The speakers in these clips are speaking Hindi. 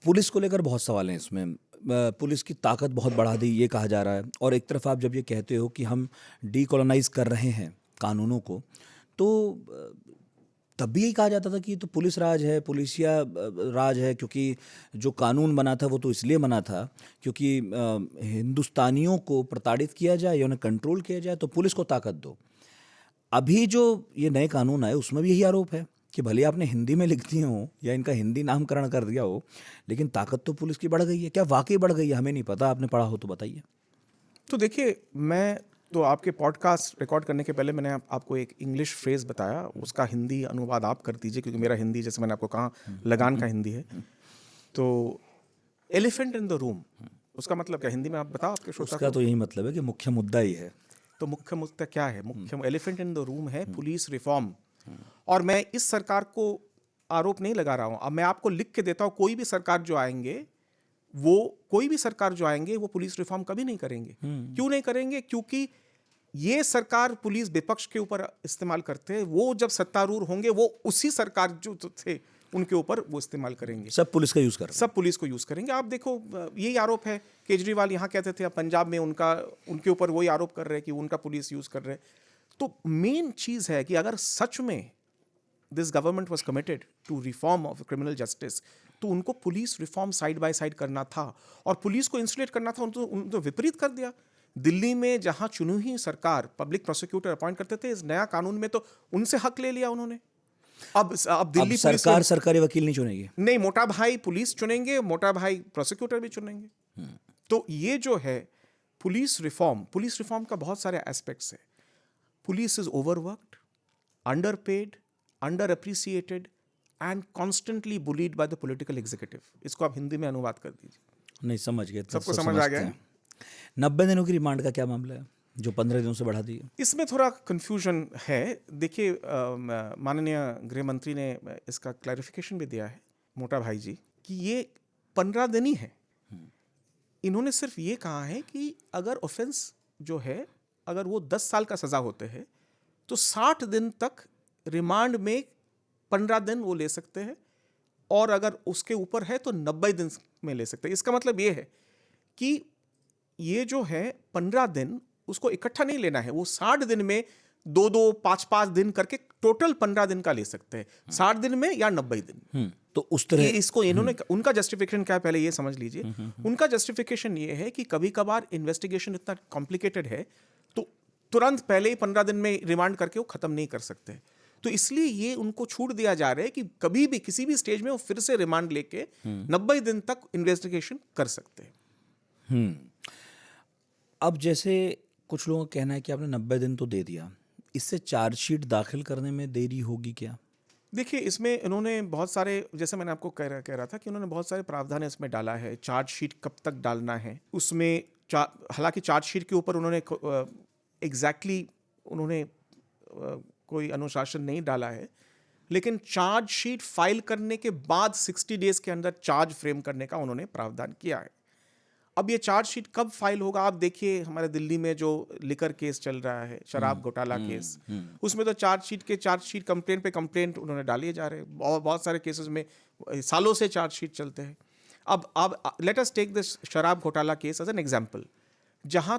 पुलिस को लेकर बहुत सवाल हैं इसमें। पुलिस की ताकत बहुत बढ़ा दी ये कहा जा रहा है, और एक तरफ आप जब ये कहते हो कि हम डीकोलोनाइज कर रहे हैं कानूनों को, तो तब भी यही कहा जाता था कि ये तो पुलिस राज है, पुलिसिया राज है, क्योंकि जो कानून बना था वो तो इसलिए बना था क्योंकि हिंदुस्तानियों को प्रताड़ित किया जाए या उन्हें कंट्रोल किया जाए, तो पुलिस को ताकत दो। अभी जो ये नए कानून आए उसमें भी यही आरोप है कि भले आपने हिंदी में लिख दिए हो या इनका हिंदी नामकरण कर दिया हो, लेकिन ताकत तो पुलिस की बढ़ गई है। क्या वाकई बढ़ गई है? हमें नहीं पता, आपने पढ़ा हो तो बताइए। तो देखिए, मैं तो आपके पॉडकास्ट रिकॉर्ड करने के पहले मैंने आपको एक इंग्लिश फ्रेज बताया, उसका हिंदी अनुवाद आप कर दीजिए, क्योंकि मेरा हिंदी, जैसे मैंने आपको कहा, लगान का हिंदी है। तो एलिफेंट इन द रूम, उसका मतलब क्या हिंदी में? आप बताओ आपके श्रोता उसका को। तो यही मतलब है कि मुख्य मुद्दा ही है। तो मुख्य मुद्दा क्या है? मुख्य एलिफेंट इन द रूम है पुलिस रिफॉर्म। और मैं इस सरकार को आरोप नहीं लगा रहा हूं। अब मैं आपको लिख के देता हूं, कोई भी सरकार जो आएंगे वो पुलिस रिफॉर्म कभी नहीं करेंगे। क्यों नहीं करेंगे? क्योंकि ये सरकार पुलिस विपक्ष के ऊपर इस्तेमाल करते हैं। वो जब सत्तारूढ़ होंगे, वो उसी सरकार जो थे उनके ऊपर वो इस्तेमाल करेंगे। सब पुलिस का यूज कर रहे हैं। सब पुलिस को यूज करेंगे। आप देखो, यही आरोप है। केजरीवाल यहाँ कहते थे, अब पंजाब में उनके ऊपर वही आरोप कर रहे हैं कि उनका पुलिस यूज कर रहे हैं। तो मेन चीज है कि अगर सच में this government was committed to reform of criminal justice, तो उनको police reform side by side करना था और पुलिस को इंसुलेट करना था। उनको विपरीत कर दिया। दिल्ली में जहां चुनी हुई सरकार पब्लिक प्रोसिक्यूटर अपॉइंट करते थे, इस नया कानून में तो उनसे हक ले लिया उन्होंने। अब दिल्ली पुलिस सरकार सरकारी वकील नहीं चुनेगी। नहीं, मोटा भाई पुलिस चुनेंगे, मोटा भाई प्रोसिक्यूटर भी चुनेंगे। तो ये जो है पुलिस रिफॉर्म का बहुत सारे एस्पेक्ट्स है। Police is overworked, underpaid, under appreciated and constantly bullied by the political executive. इसको आप हिंदी में अनुवाद कर दीजिए। नहीं, समझ गए, सबको समझ आ गया है? 90 दिनों की रिमांड का क्या मामला है जो 15 दिनों से बढ़ा दी है? इसमें थोड़ा कंफ्यूजन है। देखिए, माननीय गृह मंत्री ने इसका क्लैरिफिकेशन भी दिया है, मोटा भाई जी, कि ये 15 दिन ही है। इन्होंने सिर्फ ये कहा है कि अगर ऑफेंस जो है, अगर वो 10 साल का सजा होते हैं, तो 60 दिन तक रिमांड में 15 दिन वो ले सकते हैं, और अगर उसके ऊपर है तो 90 दिन में ले सकते हैं। इसका मतलब ये है कि ये जो है 15 दिन उसको इकट्ठा नहीं लेना है। वो 60 दिन में 2-2, 5-5 दिन करके टोटल 15 दिन का ले सकते हैं, 60 दिन में या 90 दिन। तो उस तरह इसको इन्होंने, उनका जस्टिफिकेशन क्या है पहले ये समझ लीजिए। उनका जस्टिफिकेशन ये है कि कभी कभार इन्वेस्टिगेशन इतना कॉम्प्लिकेटेड है तो तुरंत पहले ही 15 दिन में रिमांड करके वो खत्म नहीं कर सकते। तो इसलिए ये उनको छूट दिया जा रहा है कि कभी भी किसी भी स्टेज में वो फिर से रिमांड लेके 90 दिन तक इन्वेस्टिगेशन कर सकते हैं। अब जैसे कुछ लोगों का कहना है कि आपने 90 दिन तो दे दिया, इससे चार्जशीट दाखिल करने में देरी होगी क्या? देखिए, इसमें इन्होंने बहुत सारे, जैसे मैंने आपको कह रहा था कि उन्होंने बहुत सारे प्रावधान इसमें डाला है। चार्जशीट कब तक डालना है उसमें, हालांकि चार्जशीट के ऊपर उन्होंने एग्जैक्टली उन्होंने कोई अनुशासन नहीं डाला है, लेकिन चार्जशीट फाइल करने के बाद 60 डेज के अंदर चार्ज फ्रेम करने का उन्होंने प्रावधान किया है। अब ये चार्जशीट कब फाइल होगा? आप देखिए, हमारे दिल्ली में जो लिकर केस चल रहा है, शराब घोटाला केस, उसमें तो चार्जशीट कंप्लेंट पे कंप्लेंट उन्होंने डाले जा रहे हैं। बहुत सारे केसेस में सालों से चार्जशीट चलते हैं। अब लेट अस टेक दिस शराब घोटाला केस एज एन एग्जांपल, जहां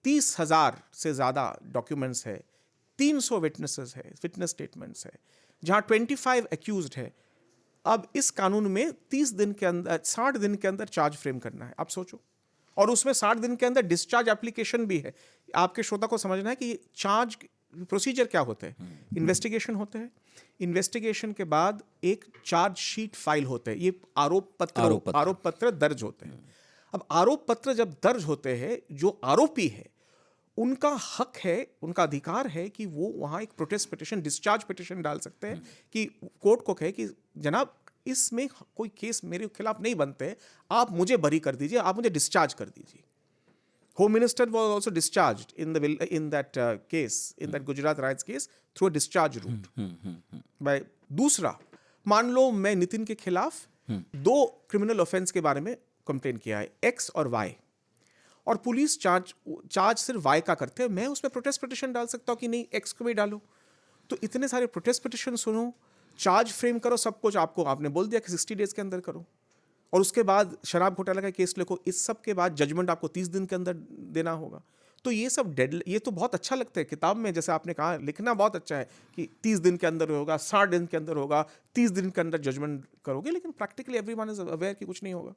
30,000 से ज़्यादा डॉक्यूमेंट्स है, 300 विटनेसेस है, विटनेस स्टेटमेंट्स है, जहां 25 एक्यूज्ड है। अब इस कानून में 30 दिन के अंदर, 60 दिन के अंदर चार्ज फ्रेम करना है। आप सोचो, और उसमें 60 दिन के अंदर डिस्चार्ज एप्लीकेशन भी है। आपके श्रोता को समझना है कि चार्ज प्रोसीजर क्या होते हैं। इन्वेस्टिगेशन होते हैं, इन्वेस्टिगेशन के बाद एक चार्ज शीट फाइल होते हैं, ये आरोप पत्र दर्ज होते हैं। अब आरोप पत्र जब दर्ज होते हैं, जो आरोपी है उनका हक है, उनका अधिकार है कि वो वहाँ एक प्रोटेस्ट पिटिशन, डिस्चार्ज पिटिशन डाल सकते हैं कि कोर्ट को कहे कि जनाब, इसमें कोई केस मेरे खिलाफ नहीं बनते, आप मुझे बरी कर दीजिए, आप मुझे डिस्चार्ज कर दीजिए। Home minister was also discharged in that case, in that Gujarat riots case, through a discharge route by. दूसरा, मान लो मैं नितिन के खिलाफ 2 क्रिमिनल ऑफेंस के बारे में कंप्लेन किया है, X और Y, और पुलिस चार्ज सिर्फ वाई का करते हैं। मैं उसमें प्रोटेस्ट पिटिशन डाल सकता हूँ कि नहीं, एक्स को भी डालो। तो इतने सारे प्रोटेस्ट पिटिशन सुनो, चार्ज फ्रेम करो, सब कुछ आपने बोल दिया कि 60 डेज के अंदर करो। और उसके बाद शराब घोटाला का केस लिखो, इस सब के बाद जजमेंट आपको 30 दिन के अंदर देना होगा। तो ये सब ये तो बहुत अच्छा लगता है किताब में, जैसे आपने कहा लिखना बहुत अच्छा है कि 30 दिन के अंदर होगा, 60 दिन के अंदर होगा, 30 दिन के अंदर जजमेंट करोगे, लेकिन प्रैक्टिकली एवरीवन इज अवेयर कि कुछ नहीं होगा।